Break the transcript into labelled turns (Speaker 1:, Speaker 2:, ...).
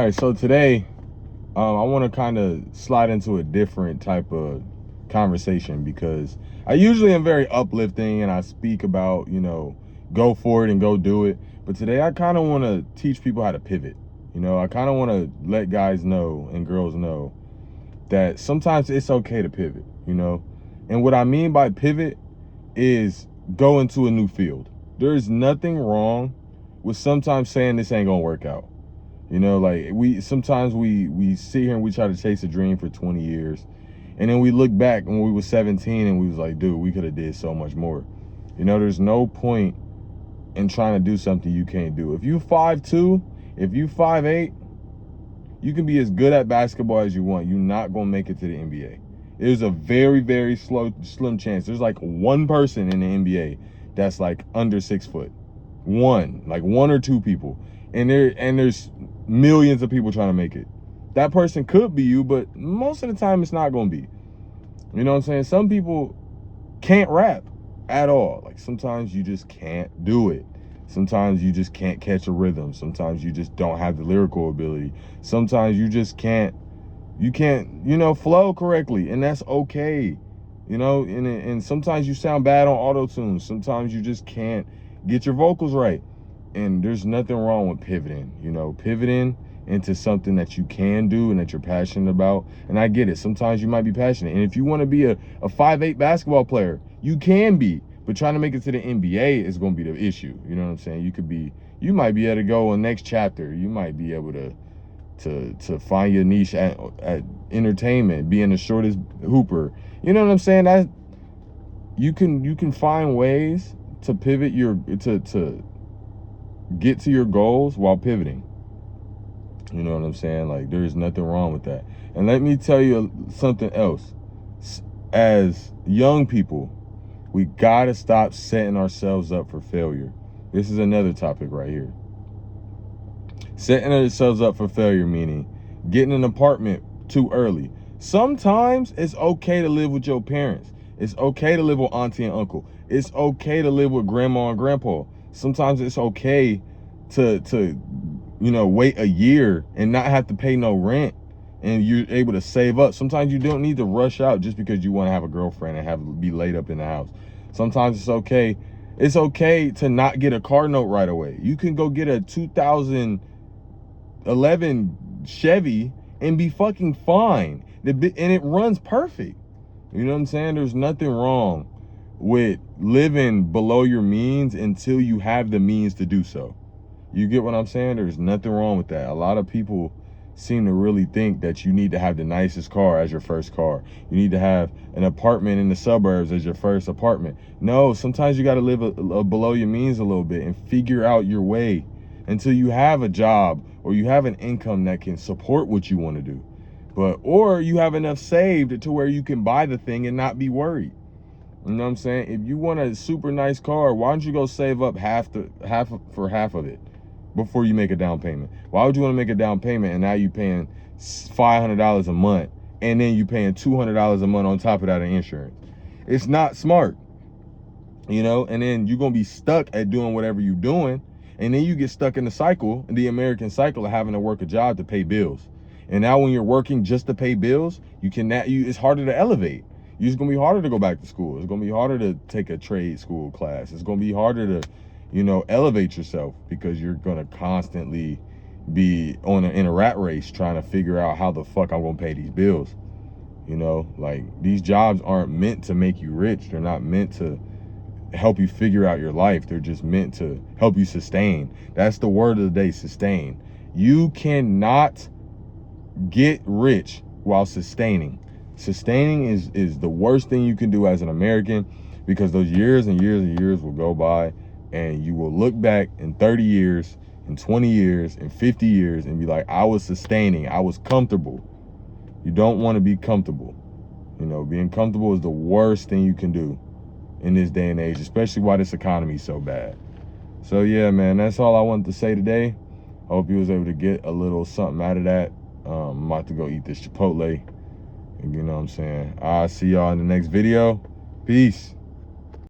Speaker 1: All right, so today I want to kind of slide into a different type of conversation because I usually am very uplifting and I speak about, go for it and go do it. But today I kind of want to teach people how to pivot. I kind of want to let guys know and girls know that sometimes it's okay to pivot. And what I mean by pivot is go into a new field. There's nothing wrong with sometimes saying this ain't gonna work out. Like we sometimes we sit here and we try to chase a dream for 20 years. And then we look back when we were 17 and we was like, dude, we could have did so much more. There's no point in trying to do something you can't do. If you 5'2", if you 5'8", you can be as good at basketball as you want. You're not gonna make it to the NBA. There's a very, very slim chance. There's like one person in the NBA that's like under 6 foot. One or two people. And there's millions of people trying to make it. That person could be you, but most of the time it's not going to be. You know what I'm saying? Some people can't rap at all. Like sometimes you just can't do it. Sometimes you just can't catch a rhythm. Sometimes you just don't have the lyrical ability. Sometimes you just can't flow correctly, and that's okay. And sometimes you sound bad on auto-tune. Sometimes you just can't get your vocals right. And there's nothing wrong with pivoting, pivoting into something that you can do and that you're passionate about. And I get it. Sometimes you might be passionate. And if you want to be a 5'8" basketball player, you can be. But trying to make it to the NBA is going to be the issue. You know what I'm saying? You might be able to go in next chapter. You might be able to find your niche at entertainment, being the shortest hooper. You know what I'm saying? That you can find ways to pivot to get to your goals while pivoting. You know what I'm saying? Like there's nothing wrong with that. And let me tell you something else. As young people, we gotta stop setting ourselves up for failure. This is another topic right here. Setting ourselves up for failure, meaning getting an apartment too early. Sometimes it's okay to live with your parents. It's okay to live with auntie and uncle. It's okay to live with grandma and grandpa. Sometimes it's okay to wait a year and not have to pay no rent, and you're able to save up. Sometimes you don't need to rush out just because you want to have a girlfriend and be laid up in the house. Sometimes it's okay. It's okay to not get a car note right away. You can go get a 2011 Chevy and be fucking fine. And it runs perfect. You know what I'm saying? There's nothing wrong with living below your means until you have the means to do so. You get what I'm saying? There's nothing wrong with that. A lot of people seem to really think that you need to have the nicest car as your first car. You need to have an apartment in the suburbs as your first apartment. No, sometimes you got to live below your means a little bit and figure out your way until you have a job or you have an income that can support what you want to do. Or you have enough saved to where you can buy the thing and not be worried. You know what I'm saying? If you want a super nice car, why don't you go save up half of it before you make a down payment? Why would you want to make a down payment and now you paying $500 a month and then you paying $200 a month on top of that in insurance? It's not smart, and then you're going to be stuck at doing whatever you're doing. And then you get stuck in the American cycle of having to work a job to pay bills. And now when you're working just to pay bills, it's harder to elevate. It's going to be harder to go back to school. It's going to be harder to take a trade school class. It's going to be harder to, elevate yourself because you're going to constantly be in a rat race trying to figure out how the fuck I'm going to pay these bills. Like these jobs aren't meant to make you rich. They're not meant to help you figure out your life. They're just meant to help you sustain. That's the word of the day, sustain. You cannot get rich while sustaining. Sustaining is the worst thing you can do as an American, because those years and years and years will go by and you will look back in 30 years, in 20 years, in 50 years and be like, I was sustaining, I was comfortable. You don't want to be comfortable. Being comfortable is the worst thing you can do in this day and age, especially why this economy is so bad. So yeah, man, that's all I wanted to say today. Hope you was able to get a little something out of that. I'm about to go eat this Chipotle. You know what I'm saying? I'll see y'all in the next video. Peace.